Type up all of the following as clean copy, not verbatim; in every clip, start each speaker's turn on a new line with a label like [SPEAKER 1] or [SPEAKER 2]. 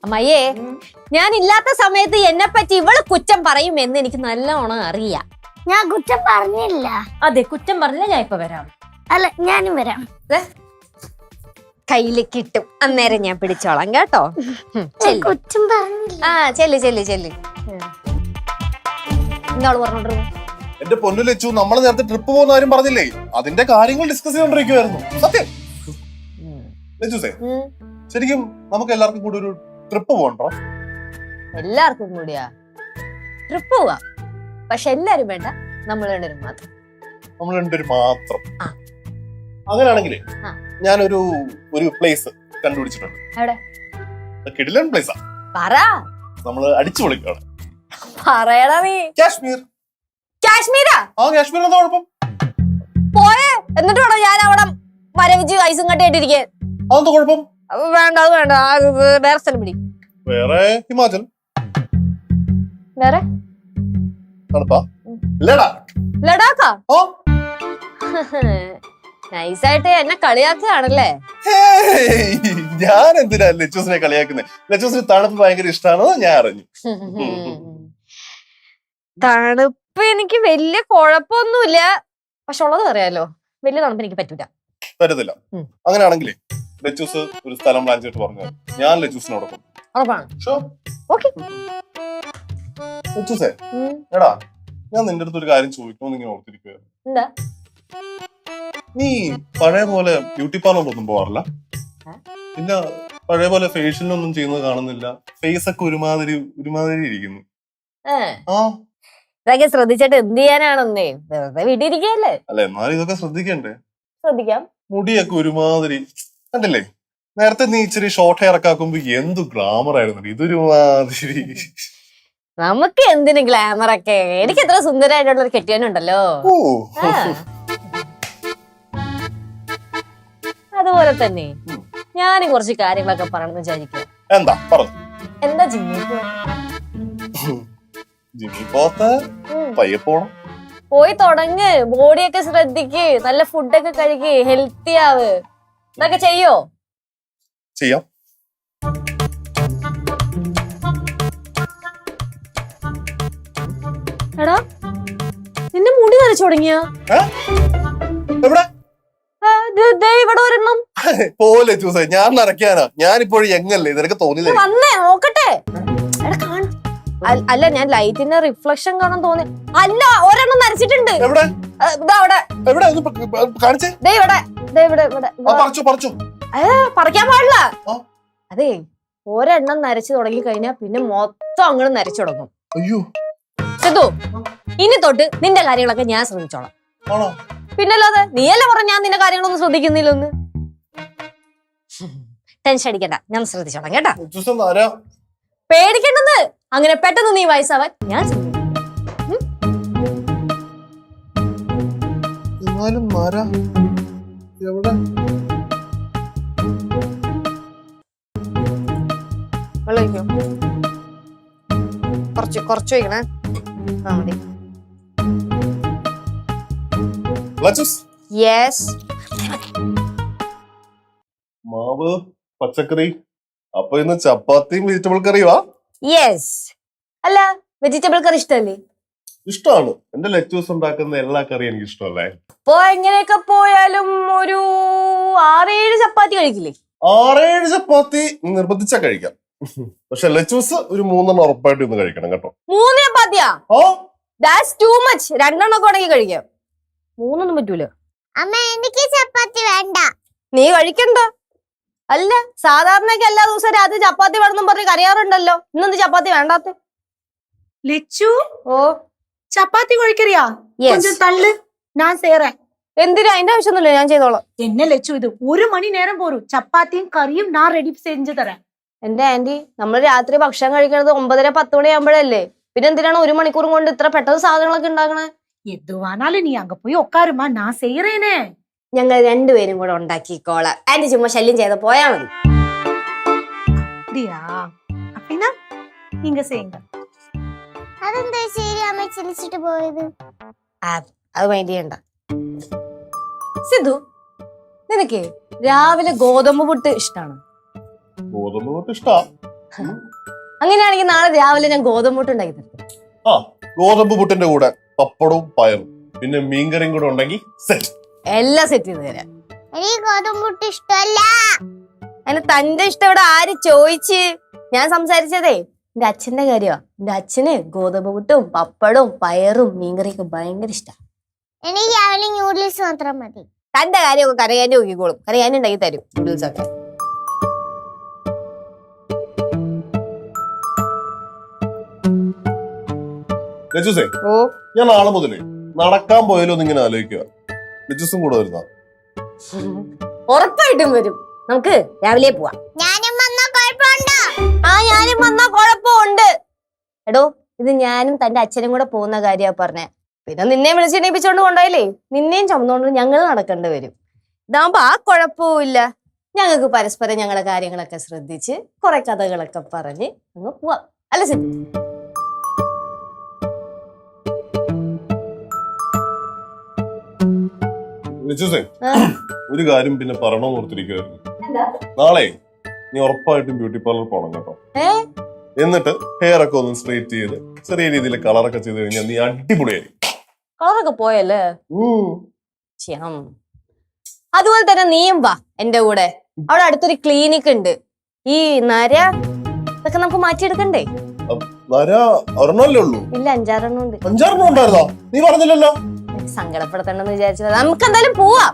[SPEAKER 1] അമ്മയെ ഞാൻ ഇല്ലാത്ത സമയത്ത് എന്നെ പറ്റി ഇവള് കുറ്റം പറയുമെന്ന് എനിക്ക് നല്ലോണം അറിയാം.
[SPEAKER 2] ഞാൻ കുറ്റം പറഞ്ഞില്ല.
[SPEAKER 1] അതെ, കുറ്റം പറഞ്ഞില്ല. ഞാൻ ഇപ്പൊ വരാം.
[SPEAKER 2] അല്ല, ഞാനും വരാം.
[SPEAKER 1] കയ്യില് കിട്ടും, അന്നേരം ഞാൻ പിടിച്ചോളാം കേട്ടോ.
[SPEAKER 2] കുറ്റം പറഞ്ഞില്ല.
[SPEAKER 1] ആ ചെല്ല് ചെല്ല് ചെല്ല്. ഇന്നോള് പറഞ്ഞോണ്ടിരുന്നു.
[SPEAKER 3] എന്റെ പൊന്നു ലച്ചു, നമ്മൾ നേരത്തെ ട്രിപ്പ് പോകുന്ന കാര്യം പറഞ്ഞില്ലേ, അതിന്റെ കാര്യങ്ങൾ ഡിസ്കസ് ചെയ്തോണ്ടിരിക്കുവായിരുന്നു. സത്യം ലച്ചൂസേ, ശരിക്കും നമുക്ക് എല്ലാവർക്കും കൂടി ഒരു ട്രിപ്പ് പോകണ്ടോ?
[SPEAKER 1] എല്ലാവർക്കും കൂടിയാ ട്രിപ്പ് പോവാ, പക്ഷെ എല്ലാരും വേണ്ട, നമ്മൾ രണ്ടുപേരും മാത്രം.
[SPEAKER 3] നമ്മൾ രണ്ടുപേരും മാത്രം. അങ്ങനെയാണെങ്കിലേ ഞാനൊരു പ്ലേസ് കണ്ടുപിടിച്ചിട്ടുണ്ട്.
[SPEAKER 1] എവിടെ?
[SPEAKER 3] കിടിലൻ പ്ലേസാ.
[SPEAKER 1] പറ.
[SPEAKER 3] നമ്മള് അടിച്ചു പൊളിക്കാണ്.
[SPEAKER 1] പറയടാ നീ.
[SPEAKER 3] കാശ്മീർ.
[SPEAKER 1] കാശ്മീരാ?
[SPEAKER 3] ആ, കാശ്മീർ എന്താ കുഴപ്പം?
[SPEAKER 1] പോയേ, എന്നിട്ട് വേണോ ഞാൻ അവിടെ മരവിച്ച് ഐസും കട്ടിയിട്ടിരിക്കാൻ?
[SPEAKER 3] അതെന്താ കുഴപ്പം?
[SPEAKER 1] വേണ്ട, അത് വേണ്ട. വേറെ സ്ഥലം പിടി.
[SPEAKER 3] വേറെ ഹിമാചൽ.
[SPEAKER 1] വേറെ
[SPEAKER 3] തണുപ്പാ?
[SPEAKER 1] ലഡാക്കാ? നൈസായിട്ട് എന്നെ കളിയാക്കുകയാണല്ലേ?
[SPEAKER 3] ഞാൻ എന്തിനാ ലച്ചൂസിനെ കളിയാക്കുന്നത്? ലച്ചൂസിന് തണുപ്പ് ഭയങ്കര ഇഷ്ടമാണെന്ന് ഞാൻ അറിഞ്ഞു.
[SPEAKER 1] തണുപ്പ് എനിക്ക് വലിയ കുഴപ്പമൊന്നുമില്ല, പക്ഷെ ഉള്ളത് അറിയാലോ, വലിയ തണുപ്പ് എനിക്ക് പറ്റൂല.
[SPEAKER 3] പറ്റത്തില്ല. അങ്ങനെയാണെങ്കിലേ ലച്ചൂസ് ഒരു സ്ഥലം പ്ലാൻ ചെയ്തിട്ട് പറഞ്ഞു, ഞാൻ ലച്ചൂസിനോടൊപ്പം. ലച്ചൂസേ, എടാ, ഞാൻ നിന്റെ അടുത്ത് ഒരു കാര്യം ചോദിക്കണമെന്ന് ഇങ്ങനെ ഓർത്തിരിക്കുകയായിരുന്നു.
[SPEAKER 1] എന്താ?
[SPEAKER 3] നീ പഴയ പോലെ ബ്യൂട്ടി പാർലറിലൊന്നും പോവാറില്ല? പിന്നെ പഴയ പോലെ ഫേഷ്യലൊന്നും ചെയ്യുന്നത് കാണുന്നില്ല. ഫേസ് ഒക്കെ ഒരുമാതിരി ഇരിക്കുന്നു.
[SPEAKER 1] ഇതൊക്കെ ശ്രദ്ധിച്ചിട്ട് എന്ത് ചെയ്യാനാണെന്നേ, വെറുതെ വീട്ടിരിക്കല്ലേ.
[SPEAKER 3] അല്ല, എന്നാലും ഇതൊക്കെ ശ്രദ്ധിക്കണ്ടേ?
[SPEAKER 1] ശ്രദ്ധിക്കാം.
[SPEAKER 3] മുടിയൊക്കെ ഒരുമാതിരി കണ്ടില്ലേ? നേരത്തെ നീ ഇച്ചിരി ഷോർട്ട് ഹെയർ ഒക്കെ ആക്കുമ്പോ എന്ത് ഗ്ലാമർ ആയിരുന്നു. ഇതൊരുമാതിരി.
[SPEAKER 1] നമുക്ക് എന്തിന് ഗ്ലാമർ ഒക്കെ? എനിക്ക് എത്ര സുന്ദരമായിട്ടുള്ള ഒരു കെട്ടിയനുണ്ടല്ലോ. അതുപോലെ തന്നെ ഞാനും കുറച്ച് കാര്യങ്ങളൊക്കെ പറയണമെന്ന് വിചാരിക്കുക. എന്താ പോയി തുടങ്ങ്. ബോഡിയൊക്കെ ശ്രദ്ധിക്ക്, നല്ല ഫുഡൊക്കെ കഴിക്ക്, ഹെൽത്തി ആവ്. ഇതൊക്കെ ചെയ്യോ?
[SPEAKER 3] ചെയ്യാം.
[SPEAKER 1] എടാ, നിന്റെ മുടി നരച്ചു തുടങ്ങിയ? ഇവിടെ ഒരെണ്ണം
[SPEAKER 3] പോലെ ചൂസേ, ഞാൻ നരയ്ക്കാനാ? ഞാനിപ്പോഴും എങ്ങല്ലേ? നിനക്ക് തോന്നിയില്ലേ?
[SPEAKER 1] വന്നേ നോക്കട്ടെ. അല്ല, ഞാൻ ലൈറ്റിന്റെ റിഫ്ലക്ഷൻ കാണാൻ തോന്നി. അല്ല, ഒരെണ്ണം നരച്ചിട്ടുണ്ട്. പറിക്കാൻ പാടില്ല. അതെ, ഒരെണ്ണം നരച്ചു തുടങ്ങി കഴിഞ്ഞാ പിന്നെ മൊത്തം അങ്ങോട്ട് നരച്ചു തുടങ്ങും.
[SPEAKER 3] അയ്യോ
[SPEAKER 1] സിദ്ധു, ഇനി തൊട്ട് നിന്റെ കാര്യങ്ങളൊക്കെ ഞാൻ ശ്രദ്ധിച്ചോളാം. പിന്നല്ലാതെ നീയല്ലേ പറഞ്ഞ ഞാൻ നിന്റെ കാര്യങ്ങളൊന്നും ശ്രദ്ധിക്കുന്നില്ലെന്ന്. ടെൻഷൻ അടിക്കണ്ട, ഞാൻ ശ്രദ്ധിച്ചോളാം കേട്ടാ. പേടിക്കണ്ടെന്ന്. അങ്ങനെ പെട്ടെന്ന് നീ വയസ്സാവാൻ ഞാൻ കുറച്ച് വയ്ക്കണേ. മതി.
[SPEAKER 3] മാവ്, പച്ചക്കറി. അപ്പൊ ഇന്ന് ചപ്പാത്തിയും വെജിറ്റബിൾ കറിയുവാ?
[SPEAKER 1] യെസ്. അല്ല, വെജിറ്റബിൾ കറി ഇഷ്ടല്ലേ?
[SPEAKER 3] ഇഷ്ടമാണ്. എന്റെ ലച്ചൂസ് ഉണ്ടാക്കുന്ന എല്ലാ കറിയും എനിക്ക് ഇഷ്ടമല്ലേ.
[SPEAKER 1] അപ്പൊ എങ്ങനെയൊക്കെ പോയാലും ഒരു 6-7 ചപ്പാത്തി കഴിക്കില്ലേ?
[SPEAKER 3] 6-7 ചപ്പാത്തി നിർബന്ധിച്ചാ കഴിക്കാം. പക്ഷെ ലച്ചൂസ് ഒരു 3 ഉറപ്പായിട്ട് ഒന്ന് കഴിക്കണം കേട്ടോ.
[SPEAKER 1] 3 ചപ്പാത്തിയാ? That's too much. 2 ഒക്കെ ഉണ്ടെങ്കിൽ കഴിക്കാം. 3 പറ്റൂല.
[SPEAKER 2] അമ്മ, എനിക്ക് ചപ്പാത്തി വേണ്ട.
[SPEAKER 1] നീ കഴിക്കണ്ട. അല്ല, സാധാരണയൊക്കെ എല്ലാ ദിവസവും രാത്രി ചപ്പാത്തി വേണമെന്നും പറഞ്ഞ് കരയാറുണ്ടല്ലോ. ഇന്നെന്ത് ചപ്പാത്തി വേണ്ടാത്ത?
[SPEAKER 4] ലച്ചു,
[SPEAKER 1] ഓ,
[SPEAKER 4] ചപ്പാത്തി കഴിക്കറിയാ? கொஞ்சம் தள்ளு, நான் செய்றேன்.
[SPEAKER 1] എന്തിനാ? അതിന്റെ ആവശ്യമൊന്നുമില്ല, ഞാൻ ചെയ്തോളാം.
[SPEAKER 4] என்ன ലച്ചു, ഇത് 1 മണി നേരം പോരും. ചപ്പാത്തിയും കറിയും ഞാൻ റെഡി സെഞ്ചു തരാം.
[SPEAKER 1] എന്റെ ആന്റി, നമ്മൾ രാത്രി ഭക്ഷണം കഴിക്കുന്നത് 9:30-10 മണിയാകുമ്പോഴല്ലേ? പിന്നെ എന്തിനാണ് 1 മണിക്കൂർ കൊണ്ട് ഇത്ര പെട്ടെന്ന് സാധനങ്ങളൊക്കെ ഉണ്ടാക്കണേ?
[SPEAKER 4] എതുവാനാലും നീ അങ്ങ് പോയി ഉക്കാരുമാ, ഞാൻ ചെയ്യറേനേ.
[SPEAKER 1] ഞങ്ങൾ രണ്ടുപേരും കൂടെ ഉണ്ടാക്കിക്കോളാം. ആന്റി ചുമ്മാ ശല്യം ചെയ്ത് പോയാ മതി.
[SPEAKER 4] அப்படியா? அப்படின்னா நீங்க செய்யுங்க.
[SPEAKER 2] അതെന്താ ശരി അമ്മ ചിരിച്ചിട്ട് പോയത്?
[SPEAKER 1] അത് മൈൻഡ് ചെയ്യണ്ട. സിദ്ധു, നിനക്ക് രാവിലെ ഗോതമ്പ് പുട്ട് ഇഷ്ടാണ്?
[SPEAKER 3] ഗോതമ്പ് പുട്ട് ഇഷ്ടാ.
[SPEAKER 1] അങ്ങനെയാണെങ്കിൽ നാളെ രാവിലെ ഞാൻ ഗോതമ്പൂട്ട് ഉണ്ടാക്കി തരും.
[SPEAKER 3] ആ ഗോതമ്പ് പുട്ടിന്റെ കൂടെ പപ്പടവും പയറും പിന്നെ മീൻകറിയും കൂടെ ഉണ്ടെങ്കിൽ സെറ്റ്.
[SPEAKER 1] എല്ലാം സെറ്റ് ചെയ്ത് തരാം.
[SPEAKER 2] എനിക്ക് ഗോതമ്പുട്ട് ഇഷ്ടമല്ല.
[SPEAKER 1] അതിന് തന്റെ ഇഷ്ടം ഇവിടെ ആര് ചോദിച്ച്? ഞാൻ സംസാരിച്ചതേ എന്റെ അച്ഛന്റെ കാര്യമാ. എന്റെ അച്ഛന് ഗോതമ്പ് പുട്ടും പപ്പടവും പയറും മീൻകറിയൊക്കെ ഭയങ്കര ഇഷ്ടമാണ്.
[SPEAKER 2] എനിക്ക് രാവിലെ ന്യൂഡിൽസ് മാത്രം മതി.
[SPEAKER 1] തന്റെ കാര്യമൊക്കെ കരയാൻ്റെ നോക്കിക്കോളും. കരയാൻ്റെ ഉണ്ടാക്കി തരും നൂഡിൽസ് ഒക്കെ.
[SPEAKER 3] ലജുസേ,
[SPEAKER 1] ഓ
[SPEAKER 3] ഞാൻ നാളെ മുതലേ നടക്കാൻ പോയാലോ എന്നിങ്ങനെ ആലോചിക്കുക. ലജുസും കൂടെ വരുന്ന
[SPEAKER 1] ഉറപ്പായിട്ടും വരും. നമുക്ക് രാവിലെ പോവാം.
[SPEAKER 2] ഞാനും വന്നാ കുഴപ്പമുണ്ടോ?
[SPEAKER 1] ആ ഞാനും വന്നാ കുഴപ്പമുണ്ട്. എടോ ഇത് ഞാനും തന്റെ അച്ഛനും കൂടെ പോകുന്ന കാര്യമാ പറഞ്ഞേ. പിന്നെ നിന്നെ വിളിച്ചെണീപ്പിച്ചോണ്ട് കൊണ്ടായില്ലേ നിന്നെയും ചുമന്നുകൊണ്ട് ഞങ്ങൾ നടക്കേണ്ടി വരും. ഇതാകുമ്പോ ആ കുഴപ്പവും ഇല്ല. ഞങ്ങൾക്ക് പരസ്പരം ഞങ്ങളുടെ കാര്യങ്ങളൊക്കെ ശ്രദ്ധിച്ച് കുറെ കഥകളൊക്കെ പറഞ്ഞ് അങ്ങ് പോവാം. അല്ല സിദ്ധു?
[SPEAKER 3] ലജുസേ, ഒരു കാര്യം പിന്നെ പറയണമെന്ന് ഓർത്തിരിക്കുവായിരുന്നു. നാളെ നീ ഉറപ്പായിട്ടും ബ്യൂട്ടി പാർലർ പോണം കേട്ടോ. എന്നിട്ട് ഹെയർ ഒക്കെ ഒന്ന് സ്ട്രെയിറ്റ് ചെയ്ത് ചെറിയ രീതിയിൽ കളറൊക്കെ ചെയ്ത് കഴിഞ്ഞാൽ നീ അടിപൊളിയായിരിക്കും.
[SPEAKER 1] കളറൊക്കെ പോയല്ലേ? ശ്യാം. അതുപോലെ തന്നെ നീയും വാ എന്റെ കൂടെ. അവിടെ അടുത്തൊരു ക്ലിനിക് ഉണ്ട്. ഈ നര ഇതൊക്കെ നമുക്ക് മാറ്റിയെടുക്കണ്ടേ?
[SPEAKER 3] നര ഒരെണ്ണല്ലേ ഉള്ളൂ?
[SPEAKER 1] ഇല്ല 5-6 ഉണ്ട്.
[SPEAKER 3] 5-6 ഉണ്ടായിരുന്നോ? നീ പറഞ്ഞില്ലല്ലോ.
[SPEAKER 1] സങ്കടപ്പെടുത്തണ്ടെന്ന് വിചാരിച്ചത്. നമുക്ക് എന്തായാലും പോവാം.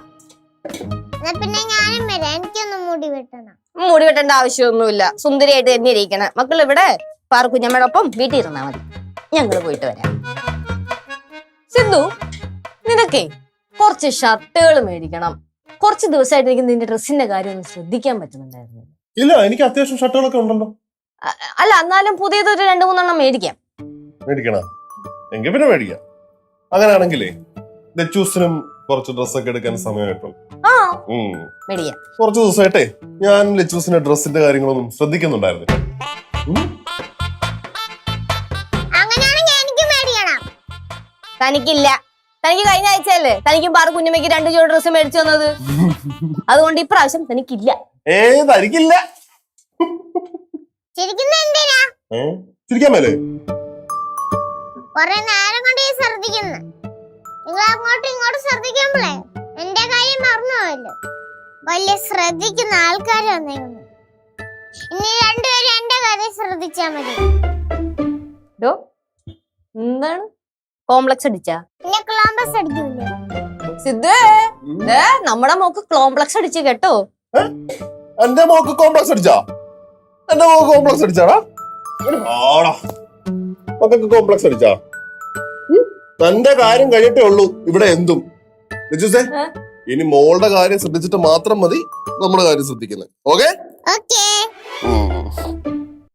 [SPEAKER 2] എന്നാ പിന്നെ ഞാനും വരാം. എനിക്കൊന്ന് മുടി വെട്ടണം.
[SPEAKER 1] മുടി വെട്ടേണ്ട ആവശ്യമൊന്നുമില്ല. സുന്ദരിയായിട്ട് തന്നെ ഇരിക്കണം. മക്കൾ ഇവിടെ പാർക്കുഞ്ഞമ്മയോടൊപ്പം വീട്ടിൽ ഇരുന്നാ മതി. ഞങ്ങള് പോയിട്ട് വരാം. സിന്ധു, നിനക്കേ കുറച്ച് ഷർട്ടുകൾ മേടിക്കണം. കുറച്ച് ദിവസമായിട്ട് എനിക്ക് നിന്റെ ഡ്രസ്സിന്റെ കാര്യം ഒന്ന് ശ്രദ്ധിക്കാൻ പറ്റുന്നുണ്ടായിരുന്നു.
[SPEAKER 3] ഇല്ല, എനിക്ക് അത്യാവശ്യം ഷർട്ടുകളൊക്കെ ഉണ്ടല്ലോ.
[SPEAKER 1] അല്ല എന്നാലും പുതിയതൊരു 2-3 മേടിക്കാം.
[SPEAKER 3] മേടിക്കണം എങ്കിൽ പിന്നെ മേടിക്കാം. അങ്ങനെയാണെങ്കിലേ ലച്ചൂസിനും കുറച്ച് ഡ്രസ്സൊക്കെ എടുക്കാൻ സമയമായിട്ടുള്ളൂ.
[SPEAKER 1] ആ മേടിക്കാം.
[SPEAKER 3] കുറച്ച് ദിവസമായിട്ടേ ഞാൻ ലച്ചൂസിന്റെ ഡ്രസ്സിന്റെ കാര്യങ്ങളൊന്നും ശ്രദ്ധിക്കുന്നുണ്ടായിരുന്നു.
[SPEAKER 2] അങ്ങനെയാണെങ്കിൽ എനിക്ക് മേടിക്കണം.
[SPEAKER 1] തനിക്കില്ല. തനിക്ക് കഴിഞ്ഞ ആഴ്ചയല്ലേ തനിക്കും പാറ കുഞ്ഞമ്മയ്ക്ക് 2 ജോഡി ഡ്രസ്സ് മേടിച്ചു തന്നത്. അതുകൊണ്ട് ഇപ്രാവശ്യം തനിക്കില്ല.
[SPEAKER 3] തനിക്കില്ല.
[SPEAKER 2] ചിരിക്കുന്ന എന്തിനാ?
[SPEAKER 3] ചിരിക്കാൻ മേലേ?
[SPEAKER 2] കൊറേ നേരം കൊണ്ട് ഈ ശ്രദ്ധിക്കുന്നു. നിങ്ങൾ അങ്ങോട്ടും ഇങ്ങോട്ടും ശ്രദ്ധിക്കുമ്പോഴേ എന്റെ കാര്യം മറന്നു പോയല്ലോ. വലിയ ശ്രദ്ധിക്കുന്ന ആൾക്കാർ വന്നേക്കുന്നു. ഇനി രണ്ടുപേരും എന്റെ കാര്യം ശ്രദ്ധിച്ചാ മതി.
[SPEAKER 1] എന്താണ് കോംപ്ലക്സ് അടിച്ചാ?
[SPEAKER 2] പിന്നെ ക്ലോംബസ് അടിക്കൂലേ?
[SPEAKER 1] സിദ്ധു, നമ്മുടെ മോക്ക് കോംപ്ലക്സ് അടിച്ചു കേട്ടോ.
[SPEAKER 3] എന്റെ മോക്ക് കോംപ്ലക്സ് അടിച്ചാ? എന്റെ മോക്ക് കോംപ്ലക്സ് അടിച്ചാടാ? മക്കൾക്ക് കോംപ്ലക്സ് അടിച്ചാ? തന്റെ കാര്യം കഴിഞ്ഞിട്ടേ ഉള്ളൂ ഇവിടെ എന്തും. ലജുസേ, ഇനി മോളുടെ കാര്യം ശ്രദ്ധിച്ചിട്ട് മാത്രം മതി നമ്മുടെ കാര്യം ശ്രദ്ധിക്കുന്നത്. ഓക്കെ?
[SPEAKER 2] ഓക്കേ.